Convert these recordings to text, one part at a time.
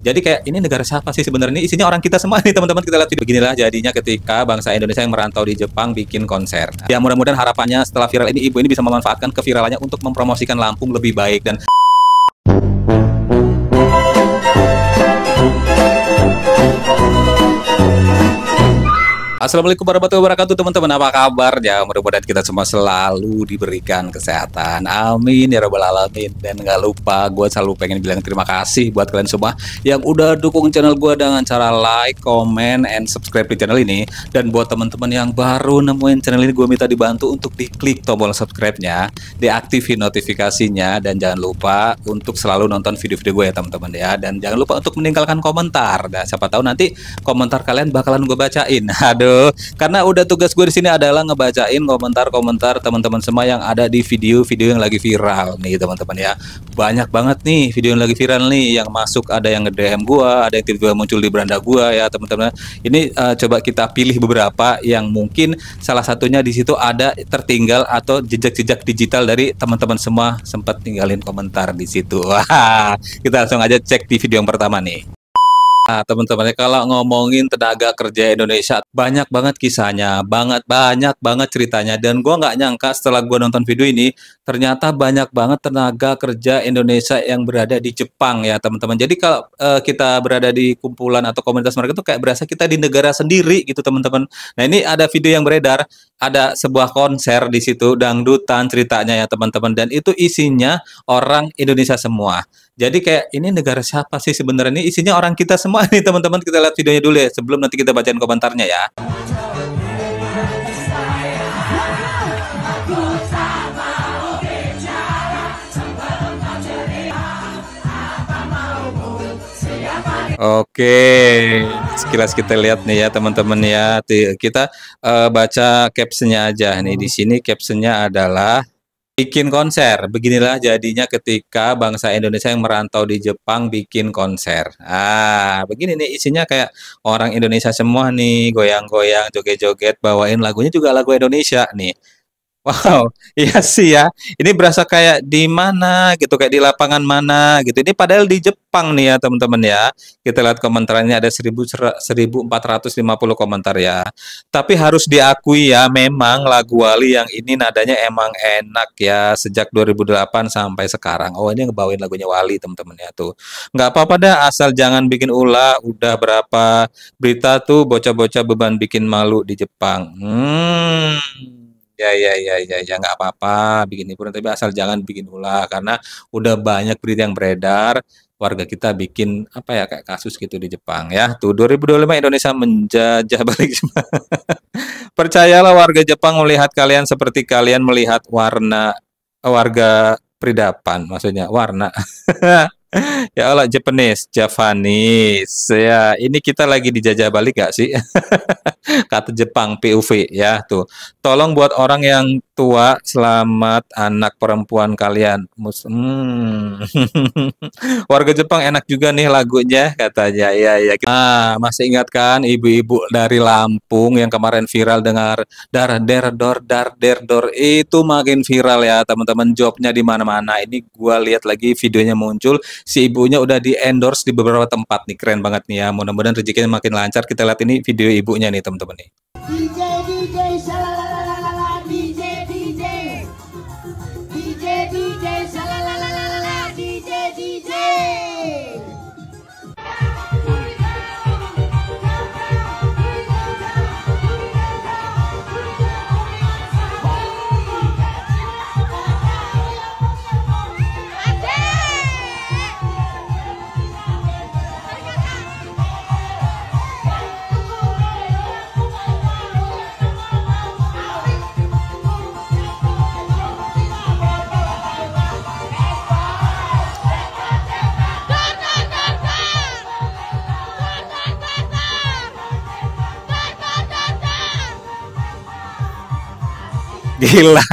Jadi kayak ini negara siapa sih sebenarnya? Isinya orang kita semua nih teman-teman. Kita lihat video beginilah jadinya ketika bangsa Indonesia yang merantau di Jepang bikin konser. Ya mudah-mudahan harapannya setelah viral ini ibu ini bisa memanfaatkan keviralannya untuk mempromosikan Lampung lebih baik. Dan Assalamualaikum warahmatullahi wabarakatuh teman-teman, apa kabar ya? Mudah-mudahan kita semua selalu diberikan kesehatan, amin ya rabbal alamin. Dan nggak lupa, gue selalu pengen bilang terima kasih buat kalian semua yang udah dukung channel gue dengan cara like, comment, and subscribe di channel ini. Dan buat teman-teman yang baru nemuin channel ini, gue minta dibantu untuk diklik tombol subscribe-nya, diaktifin notifikasinya, dan jangan lupa untuk selalu nonton video-video gue ya teman-teman ya. Dan jangan lupa untuk meninggalkan komentar. Dan siapa tahu nanti komentar kalian bakalan gue bacain. Aduh, karena udah tugas gue di sini adalah ngebacain komentar-komentar teman-teman semua yang ada di video-video yang lagi viral nih teman-teman ya. Banyak banget nih video yang lagi viral nih yang masuk, ada yang nge-DM gua, ada yang tiba-tiba muncul di beranda gua ya teman-teman. Ini coba kita pilih beberapa yang mungkin salah satunya di situ ada tertinggal atau jejak-jejak digital dari teman-teman semua sempat tinggalin komentar di situ. Wah, kita langsung aja cek di video yang pertama nih. Nah, teman-teman, kalau ngomongin tenaga kerja Indonesia, banyak banget kisahnya, banyak banget ceritanya. Dan gua nggak nyangka setelah gua nonton video ini, ternyata banyak banget tenaga kerja Indonesia yang berada di Jepang ya, teman-teman. Jadi kalau kita berada di kumpulan atau komunitas mereka tuh kayak berasa kita di negara sendiri gitu, teman-teman. Nah, ini ada video yang beredar, ada sebuah konser di situ, dangdutan ceritanya ya, teman-teman. Dan itu isinya orang Indonesia semua. Jadi kayak ini negara siapa sih sebenarnya? Ini isinya orang kita semua nih teman-teman. Kita lihat videonya dulu ya sebelum nanti kita bacain komentarnya ya. Oke, sekilas kita lihat nih ya teman-teman ya. Kita baca captionnya aja nih. Di sini captionnya adalah bikin konser, beginilah jadinya ketika bangsa Indonesia yang merantau di Jepang bikin konser. Ah, begini nih isinya kayak orang Indonesia semua nih, goyang-goyang, joget-joget, bawain lagunya juga lagu Indonesia nih. Wow, iya sih ya. Ini berasa kayak di mana gitu, kayak di lapangan mana gitu. Ini padahal di Jepang nih ya teman-teman ya. Kita lihat komentarnya ada 1450 komentar ya. Tapi harus diakui ya, memang lagu Wali yang ini nadanya emang enak ya sejak 2008 sampai sekarang. Oh, ini ngebawain lagunya Wali teman-teman ya tuh. Nggak apa-apa dah, asal jangan bikin ulah. Udah berapa berita tuh bocah-bocah beban bikin malu di Jepang. Ya, nggak apa-apa bikin hiburan, tapi asal jangan bikin ulah karena udah banyak berita yang beredar warga kita bikin apa ya kayak kasus gitu di Jepang ya. Tuh 2025 Indonesia menjajah balik Jepang. Percayalah warga Jepang melihat kalian seperti kalian melihat warga Pridapan, maksudnya warna. Ya Allah, Japanese ya, ini kita lagi dijajah balik gak sih? Kata Jepang POV ya tuh. Tolong buat orang yang tua selamat anak perempuan kalian. Warga Jepang enak juga nih lagunya katanya. Ya. Masih ingat kan ibu-ibu dari Lampung yang kemarin viral dengar dar der dor itu makin viral ya teman-teman, jobnya di mana-mana. Ini gua lihat lagi videonya muncul, si ibunya udah di endorse di beberapa tempat nih, keren banget nih ya. Mudah-mudahan rezekinya makin lancar. Kita lihat ini video ibunya nih teman-teman nih. DJ DJ shalalalala DJ DJ DJ DJ shalalalala DJ DJ. Gila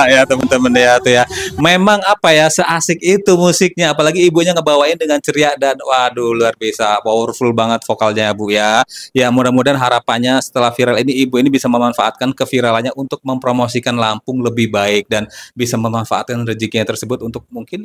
ya teman-teman ya tuh ya. Memang apa ya seasik itu musiknya, apalagi ibunya ngebawain dengan ceria dan waduh luar biasa, powerful banget vokalnya Bu ya. Ya mudah-mudahan harapannya setelah viral ini ibu ini bisa memanfaatkan keviralannya untuk mempromosikan Lampung lebih baik dan bisa memanfaatkan rezekinya tersebut untuk mungkin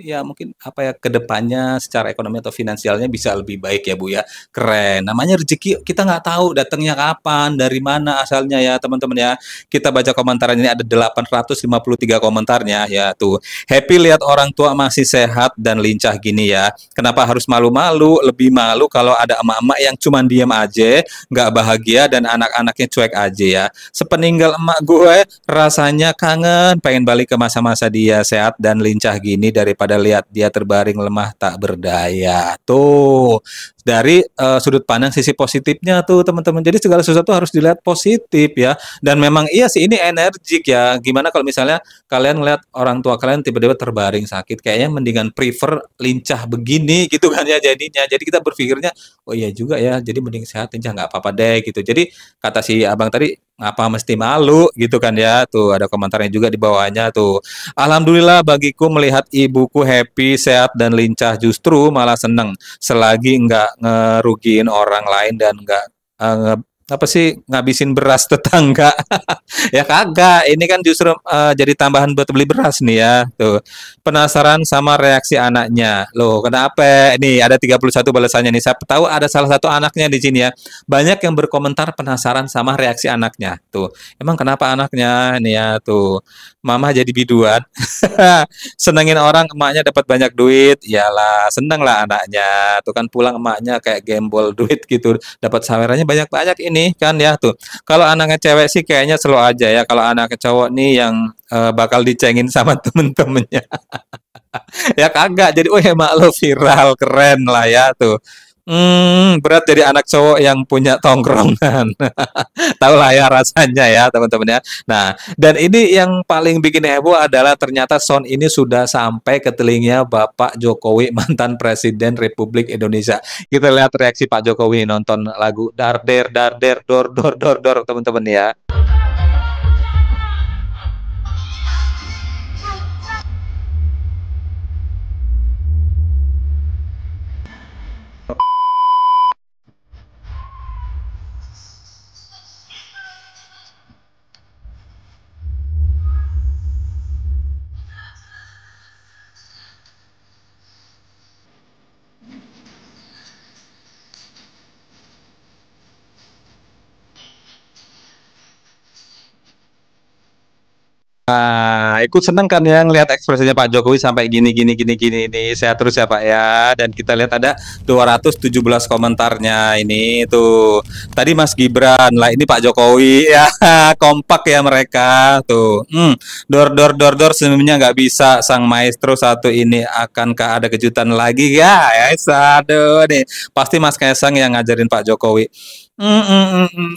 apa ya kedepannya secara ekonomi atau finansialnya bisa lebih baik ya Bu ya. Keren. Namanya rezeki kita nggak tahu datangnya kapan, dari mana asalnya ya teman-teman ya. Kita baca komentar ini ada 853 komentarnya ya tuh. Happy lihat orang tua masih sehat dan lincah gini ya. Kenapa harus malu-malu? Lebih malu kalau ada emak-emak yang cuman diem aja, nggak bahagia dan anak-anaknya cuek aja ya. Sepeninggal emak gue rasanya kangen, pengen balik ke masa-masa dia sehat dan lincah gini daripada lihat dia terbaring lemah tak berdaya. Tuh dari sudut pandang sisi positifnya tuh teman-teman. Jadi segala sesuatu harus dilihat positif ya. Dan memang iya sih ini energik ya. Gimana kalau misalnya kalian ngeliat orang tua kalian tiba-tiba terbaring sakit, kayaknya mendingan prefer lincah begini gitu kan ya jadinya. Jadi kita berpikirnya, oh iya juga ya. Jadi mending sehat lincah nggak apa-apa deh gitu. Jadi kata si abang tadi ngapa mesti malu gitu kan ya. Tuh ada komentarnya juga di bawahnya tuh. Alhamdulillah bagiku melihat ibuku happy, sehat dan lincah justru malah seneng selagi nggak ngerugiin orang lain dan nggak apa sih ngabisin beras tetangga. Ya kagak, ini kan justru jadi tambahan buat beli beras nih ya. Tuh. Penasaran sama reaksi anaknya. Loh, kenapa? Nih ada 31 balasannya nih. Siapa tahu ada salah satu anaknya di sini ya. Banyak yang berkomentar penasaran sama reaksi anaknya. Tuh. Emang kenapa anaknya? Nih ya tuh. Mama jadi biduan. Senengin orang emaknya dapat banyak duit. Iyalah, seneng lah anaknya. Tuh kan pulang emaknya kayak gembol duit gitu. Dapat sawerannya banyak-banyak ini kan ya tuh. Kalau anaknya cewek sih kayaknya slow aja ya. Kalau anaknya cowok nih yang bakal dicengin sama temen-temennya. Ya kagak. Jadi, oh emak lo viral, keren lah ya tuh. Berat jadi anak cowok yang punya tongkrongan. Tahu lah ya rasanya ya teman-teman ya. Nah, dan ini yang paling bikin heboh adalah ternyata sound ini sudah sampai ke telinga Bapak Jokowi, mantan Presiden Republik Indonesia. Kita lihat reaksi Pak Jokowi nonton lagu Darder Darder Dor Dor Dor Dor teman-teman ya. Nah, ikut seneng kan ya ngelihat ekspresinya Pak Jokowi sampai gini ini sehat terus ya Pak ya. Dan kita lihat ada 217 komentarnya ini tuh. Tadi Mas Gibran, lah ini Pak Jokowi ya kompak ya mereka tuh. Dor dor dor dor sebenarnya nggak bisa sang maestro satu ini akankah ada kejutan lagi ya? Ya, aduh nih pasti Mas Kaisang yang ngajarin Pak Jokowi.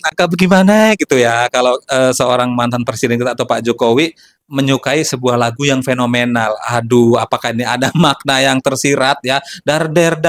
Agak bagaimana gitu ya kalau seorang mantan presiden kita atau Pak Jokowi menyukai sebuah lagu yang fenomenal. Aduh, apakah ini ada makna yang tersirat ya? Dar der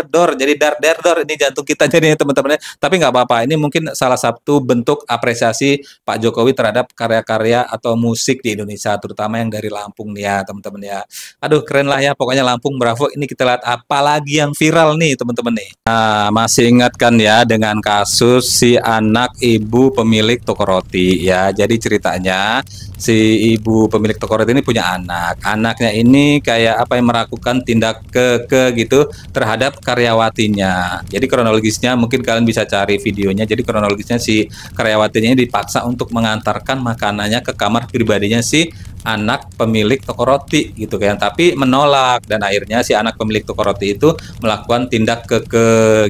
dor. Jadi dar der dor ini jantung kita jadi teman-teman. Tapi nggak apa-apa. Ini mungkin salah satu bentuk apresiasi Pak Jokowi terhadap karya-karya atau musik di Indonesia, terutama yang dari Lampung nih ya, teman-teman ya. Aduh, keren lah ya. Pokoknya Lampung bravo. Ini kita lihat apa lagi yang viral nih, teman-teman nih. Nah, masih ingat kan ya dengan kasus si anak ibu pemilik toko roti ya. Jadi ceritanya si ibu pemilik toko roti ini punya anak. Anaknya ini kayak apa yang melakukan tindak ke gitu terhadap karyawatinya. Jadi kronologisnya mungkin kalian bisa cari videonya. Jadi kronologisnya si karyawatinya ini dipaksa untuk mengantarkan makanannya ke kamar pribadinya si anak pemilik toko roti gitu kan. Tapi menolak dan akhirnya si anak pemilik toko roti itu melakukan tindak ke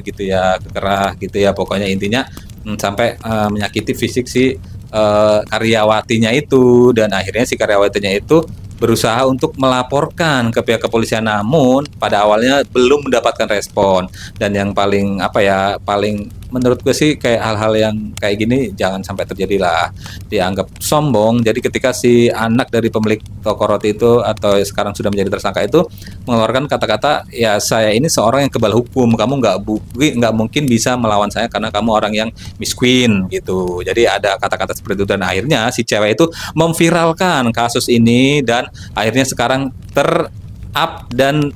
gitu ya, kekerah gitu ya. Pokoknya intinya sampai menyakiti fisik si karyawatinya itu dan akhirnya si karyawatinya itu berusaha untuk melaporkan ke pihak kepolisian namun pada awalnya belum mendapatkan respon dan yang paling apa ya paling menurut gue sih kayak hal-hal yang kayak gini jangan sampai terjadi lah, dianggap sombong. Jadi ketika si anak dari pemilik toko roti itu atau sekarang sudah menjadi tersangka itu mengeluarkan kata-kata, ya saya ini seorang yang kebal hukum, kamu nggak mungkin bisa melawan saya karena kamu orang yang miskin gitu. Jadi ada kata-kata seperti itu dan akhirnya si cewek itu memviralkan kasus ini dan akhirnya sekarang up dan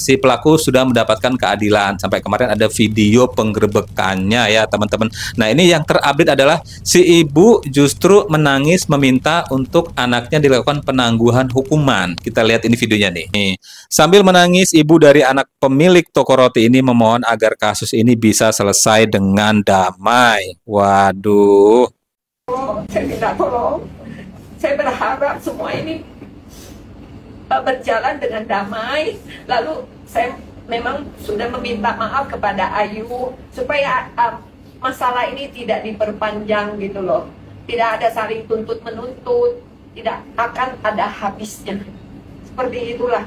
si pelaku sudah mendapatkan keadilan. Sampai kemarin ada video penggerebekannya ya teman-teman. Nah ini yang terupdate adalah si ibu justru menangis meminta untuk anaknya dilakukan penangguhan hukuman. Kita lihat ini videonya nih. Sambil menangis, ibu dari anak pemilik toko roti ini memohon agar kasus ini bisa selesai dengan damai. Waduh. Saya minta tolong. Saya berharap semua ini berjalan dengan damai. Lalu saya memang sudah meminta maaf kepada Ayu supaya masalah ini tidak diperpanjang gitu loh. Tidak ada saling tuntut menuntut, tidak akan ada habisnya. Seperti itulah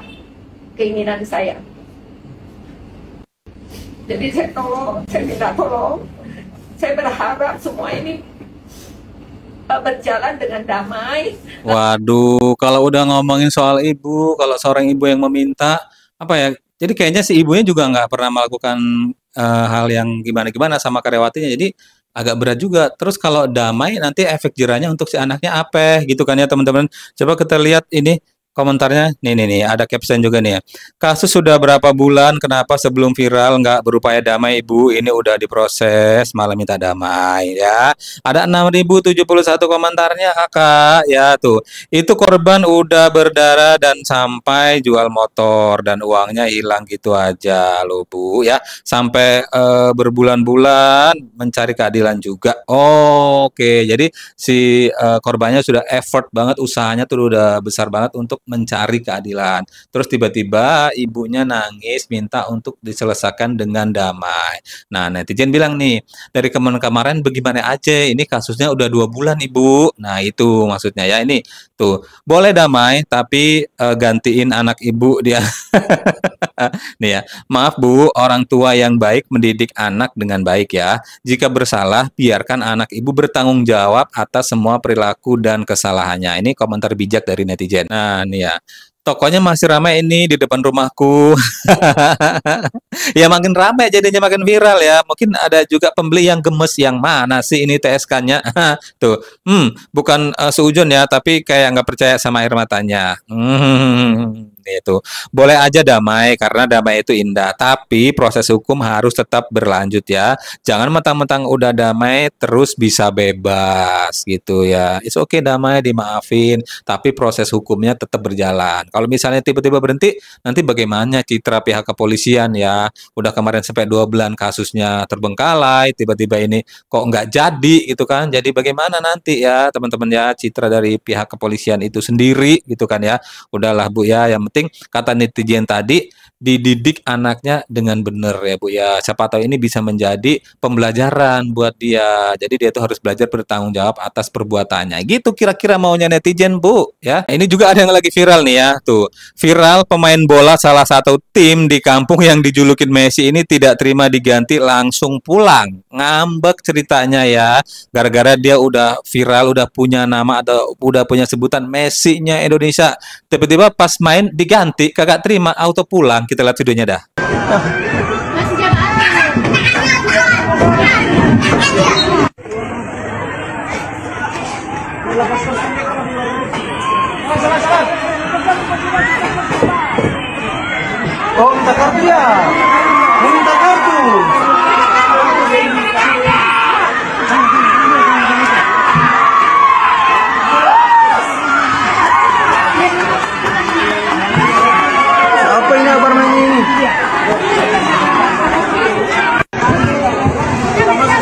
keinginan saya. Jadi saya minta tolong. Saya berharap semua ini berjalan dengan damai. Waduh, kalau udah ngomongin soal ibu, kalau seorang ibu yang meminta, apa ya? Jadi kayaknya si ibunya juga nggak pernah melakukan hal yang gimana-gimana sama karyawatinya. Jadi agak berat juga. Terus kalau damai, nanti efek jerahnya untuk si anaknya apa? Gitu kan ya teman-teman. Coba kita lihat ini komentarnya. Nih, ada caption juga nih ya. Kasus sudah berapa bulan, kenapa sebelum viral nggak berupaya damai ibu? Ini udah diproses, malah minta damai ya. Ada 6.071 komentarnya kakak ya tuh. Itu korban udah berdarah dan sampai jual motor dan uangnya hilang gitu aja loh bu ya. Sampai berbulan-bulan mencari keadilan juga. Oke, jadi si korbannya sudah effort banget, usahanya tuh udah besar banget untuk mencari keadilan. Terus tiba-tiba ibunya nangis minta untuk diselesaikan dengan damai. Nah, netizen bilang nih, dari kemarin bagaimana aja, ini kasusnya udah 2 bulan ibu. Nah, itu maksudnya ya, ini tuh boleh damai tapi gantiin anak ibu dia. Nih ya, maaf bu, orang tua yang baik mendidik anak dengan baik ya. Jika bersalah, biarkan anak ibu bertanggung jawab atas semua perilaku dan kesalahannya. Ini komentar bijak dari netizen. Nah, nih ya. Tokonya masih ramai ini di depan rumahku. Ya makin ramai jadinya makin viral ya. Mungkin ada juga pembeli yang gemes, yang mana sih ini TSK-nya? Tuh, bukan seujun ya, tapi kayak nggak percaya sama air matanya. Itu boleh aja damai karena damai itu indah, tapi proses hukum harus tetap berlanjut ya. Jangan mentang-mentang udah damai terus bisa bebas gitu ya. It's okay damai, dimaafin, tapi proses hukumnya tetap berjalan. Kalau misalnya tiba-tiba berhenti, nanti bagaimana citra pihak kepolisian ya? Udah kemarin sampai 2 bulan kasusnya terbengkalai, tiba-tiba ini kok nggak jadi gitu kan? Jadi bagaimana nanti ya teman-teman ya, citra dari pihak kepolisian itu sendiri gitu kan ya? Udahlah bu ya, yang penting kata netizen tadi, dididik anaknya dengan benar ya bu ya. Siapa tahu ini bisa menjadi pembelajaran buat dia. Jadi dia tuh harus belajar bertanggung jawab atas perbuatannya. Gitu kira-kira maunya netizen bu ya. Nah, ini juga ada yang lagi viral nih ya. Tuh, viral pemain bola salah satu tim di kampung yang dijulukin Messi ini tidak terima diganti langsung pulang. Ngambek ceritanya ya. Gara-gara dia udah viral, udah punya nama atau udah punya sebutan Messi-nya Indonesia. Tiba-tiba pas main diganti, kagak terima, auto pulang. Kita lihat videonya dah. Oh, minta kartu ya? Minta kartu. Apa ini warnanya ini?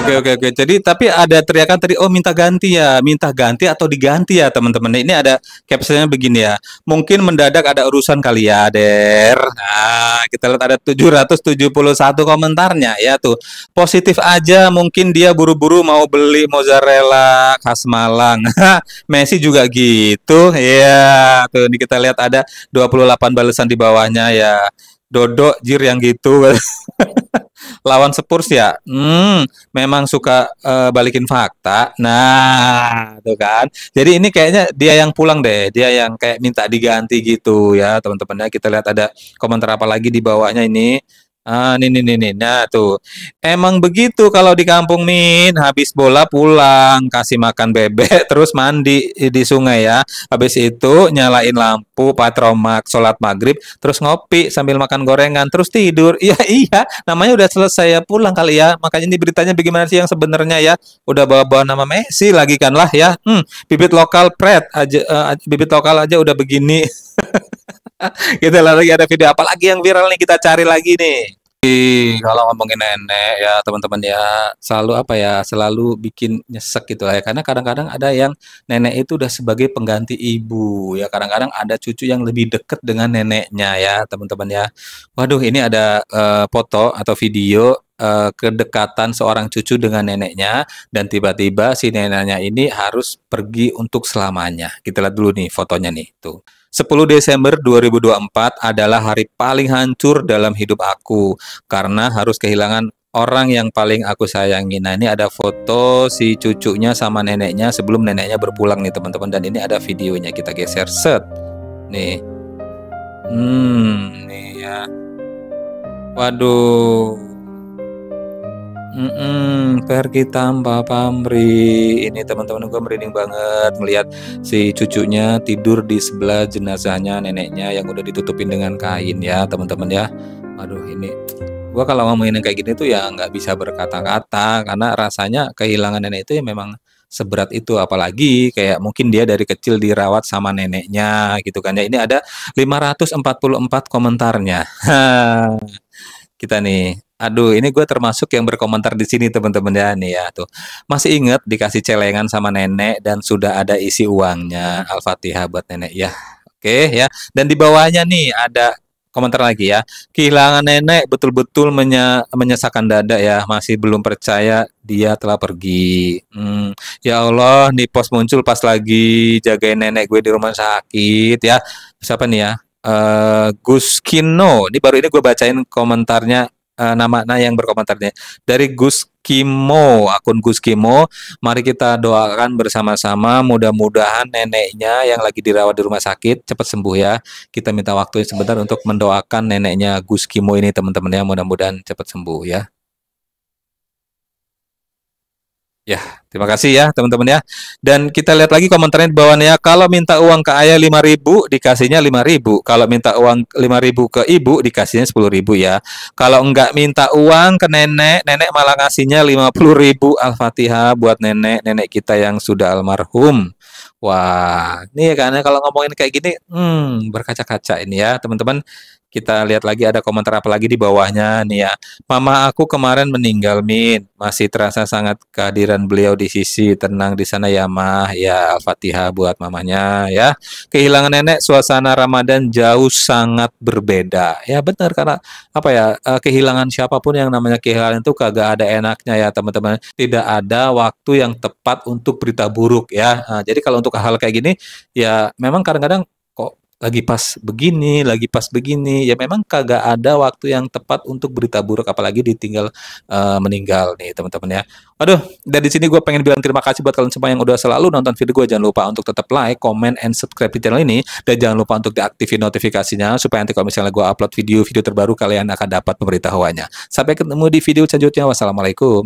Oke. Jadi tapi ada teriakan tadi, oh minta ganti ya, minta ganti atau diganti ya teman-teman. Ini ada captionnya begini ya. Mungkin mendadak ada urusan kali ya, Der. Nah, kita lihat ada 771 komentarnya ya tuh. Positif aja, mungkin dia buru-buru mau beli mozzarella khas Malang. Messi juga gitu. Ya, tuh ini kita lihat ada 28 balasan di bawahnya ya. Dodo jir yang gitu. Lawan Spurs ya. Memang suka balikin fakta. Nah, tuh kan. Jadi ini kayaknya dia yang pulang deh. Dia yang kayak minta diganti gitu ya, teman-teman ya. Kita lihat ada komentar apa lagi di bawahnya ini. Nih. Nah, tuh. Emang begitu kalau di kampung Min, habis bola pulang, kasih makan bebek, terus mandi di sungai ya. Habis itu nyalain lampu, patromak, sholat maghrib, terus ngopi sambil makan gorengan, terus tidur. Iya, iya. Namanya udah selesai ya pulang kali ya. Makanya ini beritanya bagaimana sih yang sebenarnya ya? Udah bawa-bawa nama Messi lagi kan lah ya. Bibit lokal pret aja bibit lokal aja udah begini. Kita lagi ada video apa lagi yang viral nih kita cari lagi nih. Kalau ngomongin nenek ya teman-teman ya selalu apa ya selalu bikin nyesek gitu lah ya karena kadang-kadang ada yang nenek itu udah sebagai pengganti ibu ya kadang-kadang ada cucu yang lebih deket dengan neneknya ya teman-teman ya. Waduh ini ada foto atau video kedekatan seorang cucu dengan neneknya dan tiba-tiba si neneknya ini harus pergi untuk selamanya. Kita lihat dulu nih fotonya nih tuh. 10 Desember 2024 adalah hari paling hancur dalam hidup aku karena harus kehilangan orang yang paling aku sayangi. Nah, ini ada foto si cucunya sama neneknya sebelum neneknya berpulang nih, teman-teman. Dan ini ada videonya. Kita geser set. Nih. Nih ya. Waduh. Pergi tanpa pamrih. Ini teman-teman gue merinding banget melihat si cucunya tidur di sebelah jenazahnya neneknya yang udah ditutupin dengan kain ya teman-teman ya. Aduh ini gue kalau ngomongin yang kayak gini tuh ya nggak bisa berkata-kata karena rasanya kehilangan nenek itu ya memang seberat itu apalagi kayak mungkin dia dari kecil dirawat sama neneknya gitu kan ya. Ini ada 544 komentarnya. Kita nih. Aduh, ini gue termasuk yang berkomentar di sini teman-teman ya nih ya tuh. Masih inget dikasih celengan sama nenek dan sudah ada isi uangnya. Al-Fatihah buat nenek ya. Oke ya. Dan di bawahnya nih ada komentar lagi ya. Kehilangan nenek betul-betul menyesakan dada ya. Masih belum percaya dia telah pergi. Ya Allah, nih post muncul pas lagi jagain nenek gue di rumah sakit ya. Siapa nih ya? Gus Kino. Ini baru ini gue bacain komentarnya nama yang berkomentarnya dari Gus Kimo, akun Gus Kimo. Mari kita doakan bersama-sama mudah-mudahan neneknya yang lagi dirawat di rumah sakit cepat sembuh ya. Kita minta waktu sebentar untuk mendoakan neneknya Gus Kimo ini teman-teman ya, mudah-mudahan cepat sembuh ya. Ya, terima kasih ya teman-teman ya. Dan kita lihat lagi komentarnya di bawahnya. Kalau minta uang ke ayah 5.000 dikasihnya 5.000. Kalau minta uang 5.000 ke ibu dikasihnya 10.000 ya. Kalau enggak minta uang ke nenek, nenek malah ngasihnya 50.000. Al-Fatihah buat nenek kita yang sudah almarhum. Wah, nih karena kalau ngomongin kayak gini, berkaca-kaca ini ya teman-teman. Kita lihat lagi ada komentar apa lagi di bawahnya nih ya. Mama aku kemarin meninggal Min. Masih terasa sangat kehadiran beliau di sisi. Tenang di sana ya Mah. Ya Al-Fatihah buat mamanya ya. Kehilangan nenek suasana Ramadan jauh sangat berbeda. Ya benar karena apa ya kehilangan siapapun yang namanya kehilangan itu kagak ada enaknya ya teman-teman. Tidak ada waktu yang tepat untuk berita buruk ya. Nah, jadi kalau untuk hal kayak gini ya memang kadang-kadang lagi pas begini, ya memang kagak ada waktu yang tepat untuk berita buruk, apalagi ditinggal meninggal nih teman-teman ya. Aduh, dari sini gue pengen bilang terima kasih buat kalian semua yang udah selalu nonton video gue. Jangan lupa untuk tetap like, comment, and subscribe di channel ini, dan jangan lupa untuk diaktifin notifikasinya supaya nanti kalau misalnya gue upload video terbaru kalian akan dapat pemberitahuannya. Sampai ketemu di video selanjutnya. Wassalamualaikum.